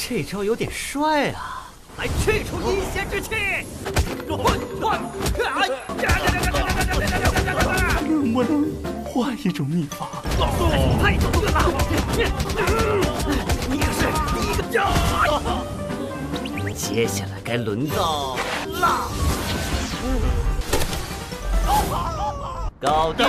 这招有点帅啊！来去除阴邪之气！能不能换一种秘法？太多了！你可是第一个家！接下来该轮到辣，搞定。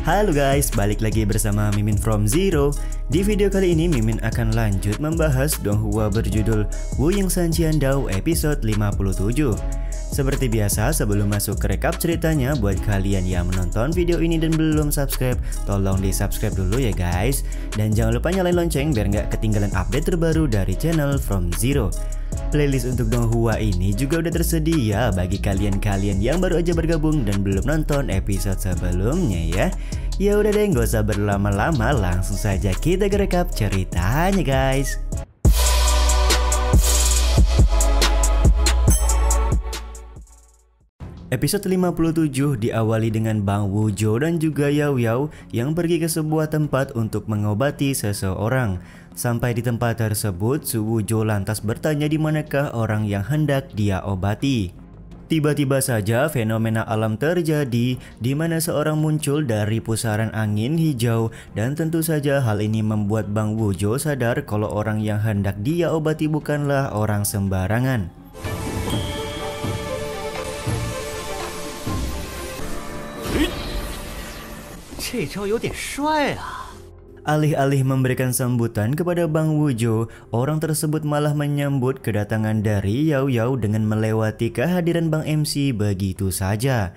Halo guys, balik lagi bersama Mimin from Zero. Di video kali ini Mimin akan lanjut membahas Donghua berjudul Wuying Sanjian Dao episode 57. Seperti biasa, sebelum masuk ke rekap ceritanya, buat kalian yang menonton video ini dan belum subscribe, tolong di subscribe dulu ya guys. Dan jangan lupa nyalain lonceng biar nggak ketinggalan update terbaru dari channel From Zero. Playlist untuk Donghua ini juga udah tersedia bagi kalian-kalian yang baru aja bergabung dan belum nonton episode sebelumnya ya. Ya udah deh, nggak usah berlama-lama, langsung saja kita ke rekap ceritanya guys. Episode 57 diawali dengan Bang Wuzhou dan juga Yao Yao yang pergi ke sebuah tempat untuk mengobati seseorang. Sampai di tempat tersebut, Su Wuzhou lantas bertanya di manakah orang yang hendak dia obati. Tiba-tiba saja fenomena alam terjadi di mana seorang muncul dari pusaran angin hijau, dan tentu saja hal ini membuat Bang Wuzhou sadar kalau orang yang hendak dia obati bukanlah orang sembarangan. Alih-alih memberikan sambutan kepada Bang Wuzhou, orang tersebut malah menyambut kedatangan dari Yao Yao dengan melewati kehadiran Bang MC begitu saja.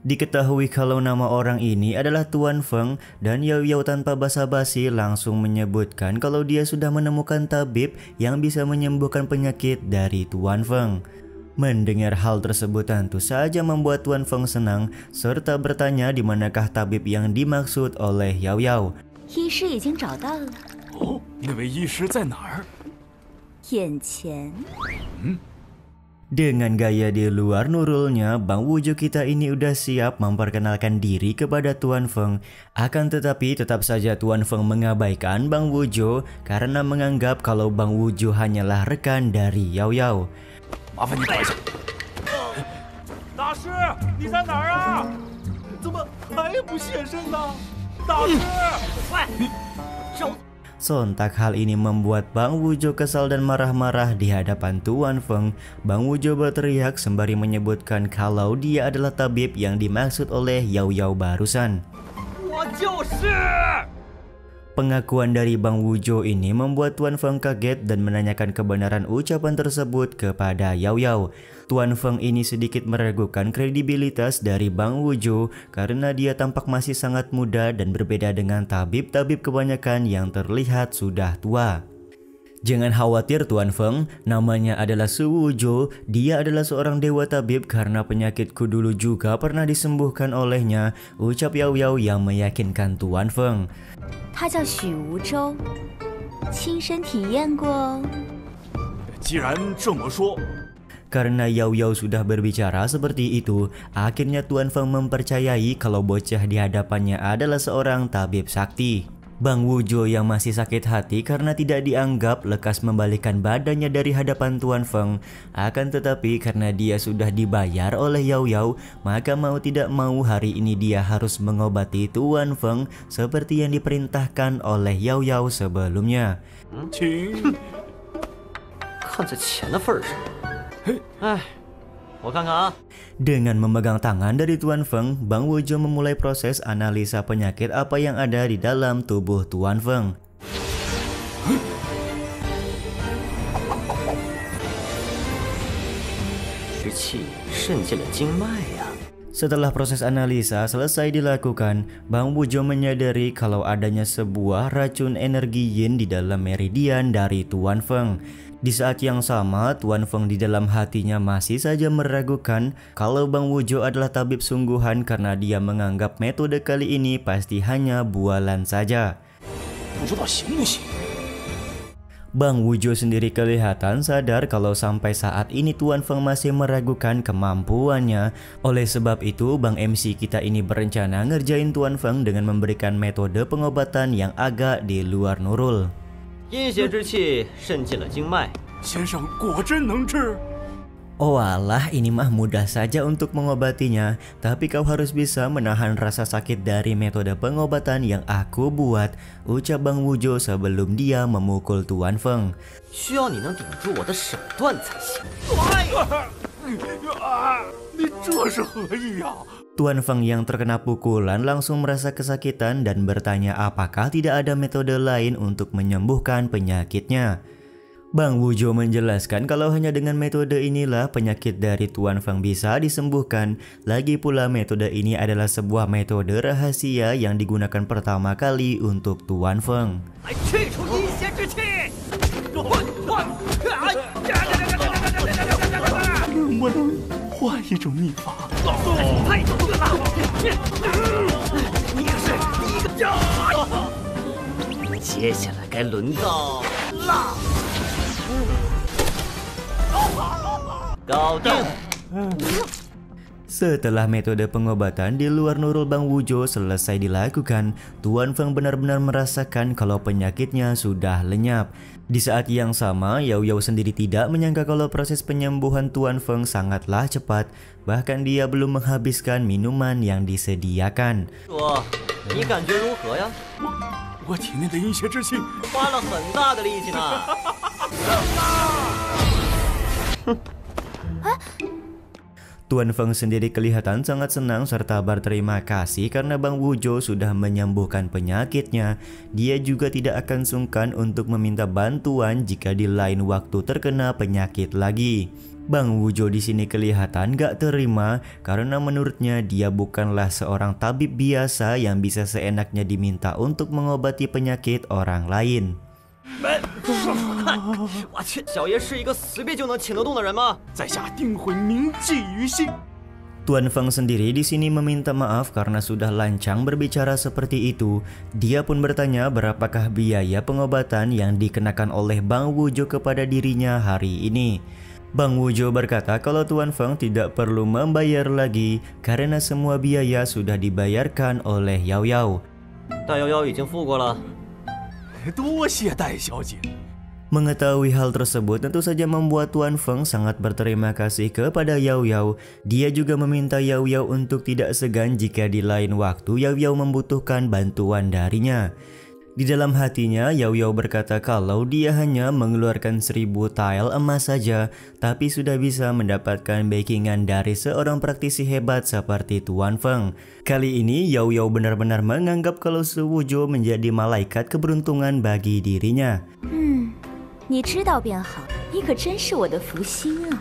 Diketahui kalau nama orang ini adalah Tuan Feng, dan Yao Yao tanpa basa-basi langsung menyebutkan kalau dia sudah menemukan tabib yang bisa menyembuhkan penyakit dari Tuan Feng. Mendengar hal tersebut tentu saja membuat Tuan Feng senang serta bertanya di manakah tabib yang dimaksud oleh Yao Yao. 医师已经找到了。哦，那位医师在哪儿？眼前。Dengan gaya di luar nurulnya, Bang Wuzhou kita ini udah siap memperkenalkan diri kepada Tuan Feng. Akan tetapi tetap saja Tuan Feng mengabaikan Bang Wuzhou karena menganggap kalau Bang Wuzhou hanyalah rekan dari Yao Yao. 麻烦你等一下。大师，你在哪儿啊？怎么还不现身呢？大师，喂，找。 Sontak hal ini membuat Bang Wuzhou kesal dan marah-marah di hadapan Tuan Feng. Bang Wuzhou berteriak sembari menyebutkan kalau dia adalah tabib yang dimaksud oleh Yao Yao barusan. Pengakuan dari Bang Wuzhou ini membuat Tuan Feng kaget dan menanyakan kebenaran ucapan tersebut kepada Yao Yao. Tuan Feng ini sedikit meragukan kredibilitas dari Bang Wuzhou karena dia tampak masih sangat muda dan berbeda dengan tabib-tabib kebanyakan yang terlihat sudah tua. Jangan khawatir Tuan Feng, namanya adalah Su Wuzhou. Dia adalah seorang dewa tabib karena penyakitku dulu juga pernah disembuhkan olehnya, ucap Yao Yao yang meyakinkan Tuan Feng. 他叫许无舟，亲身体验过哦。既然这么说。 Karena Yao Yao sudah berbicara seperti itu, akhirnya Tuan Feng mempercayai kalau bocah di hadapannya adalah seorang tabib sakti. Bang Wuzhou yang masih sakit hati karena tidak dianggap lekas membalikkan badannya dari hadapan Tuan Feng. Akan tetapi karena dia sudah dibayar oleh Yao Yao, maka mau tidak mau hari ini dia harus mengobati Tuan Feng seperti yang diperintahkan oleh Yao Yao sebelumnya. Dengan memegang tangan dari Tuan Feng, Bang Wuzhou memulai proses analisa penyakit apa yang ada di dalam tubuh Tuan Feng. Setelah proses analisa selesai dilakukan, Bang Wuzhou menyadari kalau adanya sebuah racun energi yin di dalam meridian dari Tuan Feng. Di saat yang sama, Tuan Feng di dalam hatinya masih saja meragukan kalau Bang Wuzhou adalah tabib sungguhan karena dia menganggap metode kali ini pasti hanya bualan saja. Bang Wuzhou sendiri kelihatan sadar kalau sampai saat ini Tuan Feng masih meragukan kemampuannya. Oleh sebab itu, Bang MC kita ini berencana ngerjain Tuan Feng dengan memberikan metode pengobatan yang agak di luar nurul. 阴邪之气渗进了经脉。先生果真能治？ Oh alah, ini mah mudah saja untuk mengobatinya, tapi kau harus bisa menahan rasa sakit dari metode pengobatan yang aku buat, ucap Bang Wujo sebelum dia memukul Tuan Feng. 需要你能顶住我的手段才行。你这是何意呀？ Tuan Feng yang terkena pukulan langsung merasa kesakitan dan bertanya apakah tidak ada metode lain untuk menyembuhkan penyakitnya. Bang Wujo menjelaskan kalau hanya dengan metode inilah penyakit dari Tuan Feng bisa disembuhkan. Lagi pula metode ini adalah sebuah metode rahasia yang digunakan pertama kali untuk Tuan Feng. 来去除阴邪之气！能不能换一种秘法？太有个了！你可是第一个呀！接下来该轮到辣。搞定。 Setelah metode pengobatan di luar Nurul Bang Wujo selesai dilakukan, Tuan Feng benar-benar merasakan kalau penyakitnya sudah lenyap. Di saat yang sama, Yao Yao sendiri tidak menyangka kalau proses penyembuhan Tuan Feng sangatlah cepat. Bahkan dia belum menghabiskan minuman yang disediakan. 说，你感觉如何呀？我体内的阴邪之气，花了很大的力气呢。Tuan Feng sendiri kelihatan sangat senang serta berterima kasih karena Bang Wujo sudah menyembuhkan penyakitnya. Dia juga tidak akan sungkan untuk meminta bantuan jika di lain waktu terkena penyakit lagi. Bang Wujo di sini kelihatan gak terima karena menurutnya dia bukanlah seorang tabib biasa yang bisa seenaknya diminta untuk mengobati penyakit orang lain. 我去，小爷是一个随便就能请得动的人吗？ 在下定会铭记于心。 Tuan Feng sendiri di sini meminta maaf karena sudah lancang berbicara seperti itu. Dia pun bertanya berapakah biaya pengobatan yang dikenakan oleh Bang Wujo kepada dirinya hari ini. Bang Wujo berkata kalau Tuan Feng tidak perlu membayar lagi karena semua biaya sudah dibayarkan oleh Yao Yao. 大瑶瑶已经付过了。 多谢戴小姐。 Mengetahui hal tersebut tentu saja membuat Tuan Feng sangat berterima kasih kepada Yao Yao. Dia juga meminta Yao Yao untuk tidak segan jika di lain waktu Yao Yao membutuhkan bantuan darinya. Di dalam hatinya Yao Yao berkata kalau dia hanya mengeluarkan 1000 tile emas saja, tapi sudah bisa mendapatkan backingan dari seorang praktisi hebat seperti Tuan Feng. Kali ini Yao Yao benar-benar menganggap kalau Su Wujo menjadi malaikat keberuntungan bagi dirinya. 你知道便好，你可真是我的福星啊！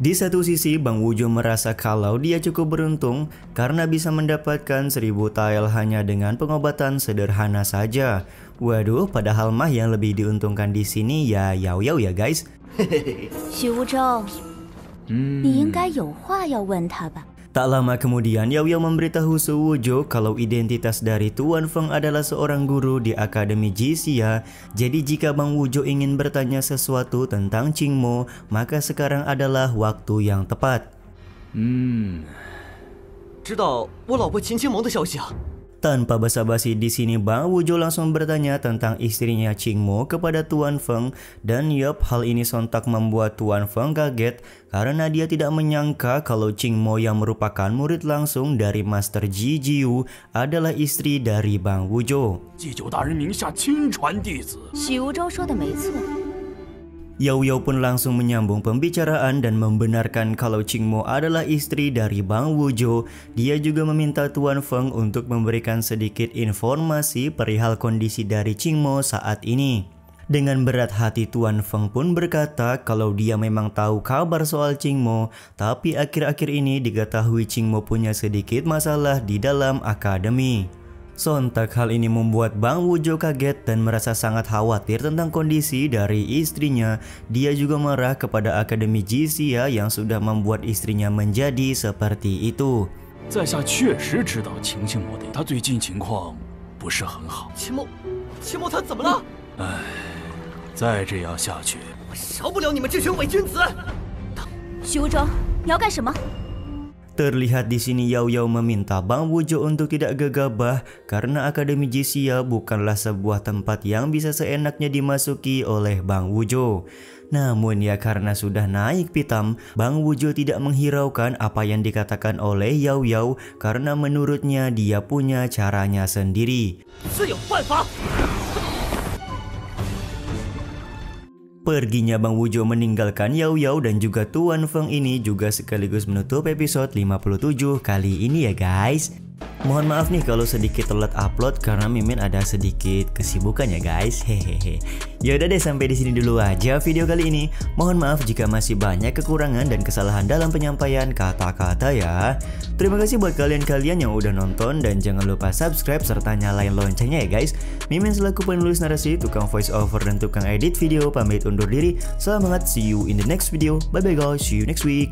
Di satu sisi Bang Wujo merasa kalau dia cukup beruntung karena bisa mendapatkan 1000 tile hanya dengan pengobatan sederhana saja. Waduh, padahal mah yang lebih diuntungkan di sini ya Yao Yao ya guys. 许无舟，你应该有话要问他吧？ Tak lama kemudian Yao Yao memberitahu Su Wujo kalau identitas dari Tuan Feng adalah seorang guru di Akademi Jixia. Jadi jika Bang Wujo ingin bertanya sesuatu tentang Qingmo, maka sekarang adalah waktu yang tepat. 知道我老婆秦青萌的消息啊？ Tanpa basa-basi di sini Bang Wujo langsung bertanya tentang istrinya Qingmo kepada Tuan Feng dan yup, hal ini sontak membuat Tuan Feng kaget karena dia tidak menyangka kalau Qingmo yang merupakan murid langsung dari Master Ji Jiu adalah istri dari Bang Wujo. 祭酒大人名下亲传弟子。 许无舟说的没错， Yao Yao pun langsung menyambung pembicaraan dan membenarkan kalau Qingmo adalah istri dari Bang Wujo. Dia juga meminta Tuan Feng untuk memberikan sedikit informasi perihal kondisi dari Qingmo saat ini. Dengan berat hati Tuan Feng pun berkata kalau dia memang tahu kabar soal Qingmo, tapi akhir-akhir ini diketahui Qingmo punya sedikit masalah di dalam akademi. Sontak hal ini membuat Bang Wujo kaget dan merasa sangat khawatir tentang kondisi dari istrinya. Dia juga marah kepada Akademi Jixia yang sudah membuat istrinya menjadi seperti itu. 在下确实知道秦庆某的，他最近情况不是很好。秦某他怎么了？再这样下去， 我饶不了你们这群伪君子！ 许无舟，你要干什么？ Terlihat di sini Yao Yao meminta Bang Wujo untuk tidak gegabah karena Akademi Jisia bukanlah sebuah tempat yang bisa seenaknya dimasuki oleh Bang Wujo. Namun ya karena sudah naik pitam, Bang Wujo tidak menghiraukan apa yang dikatakan oleh Yao Yao karena menurutnya dia punya caranya sendiri. Perginya Bang Wujo meninggalkan Yao Yao dan juga Tuan Feng ini juga sekaligus menutup episode 57 kali ini ya guys. Mohon maaf nih kalau sedikit telat upload karena Mimin ada sedikit kesibukan ya guys. Hehehe. Yaudah deh, sampai di sini dulu aja video kali ini. Mohon maaf jika masih banyak kekurangan dan kesalahan dalam penyampaian kata-kata ya. Terima kasih buat kalian-kalian yang udah nonton dan jangan lupa subscribe serta nyalain loncengnya ya guys. Mimin selaku penulis narasi, tukang voice over dan tukang edit video pamit undur diri. Selamat, see you in the next video. Bye bye guys, see you next week.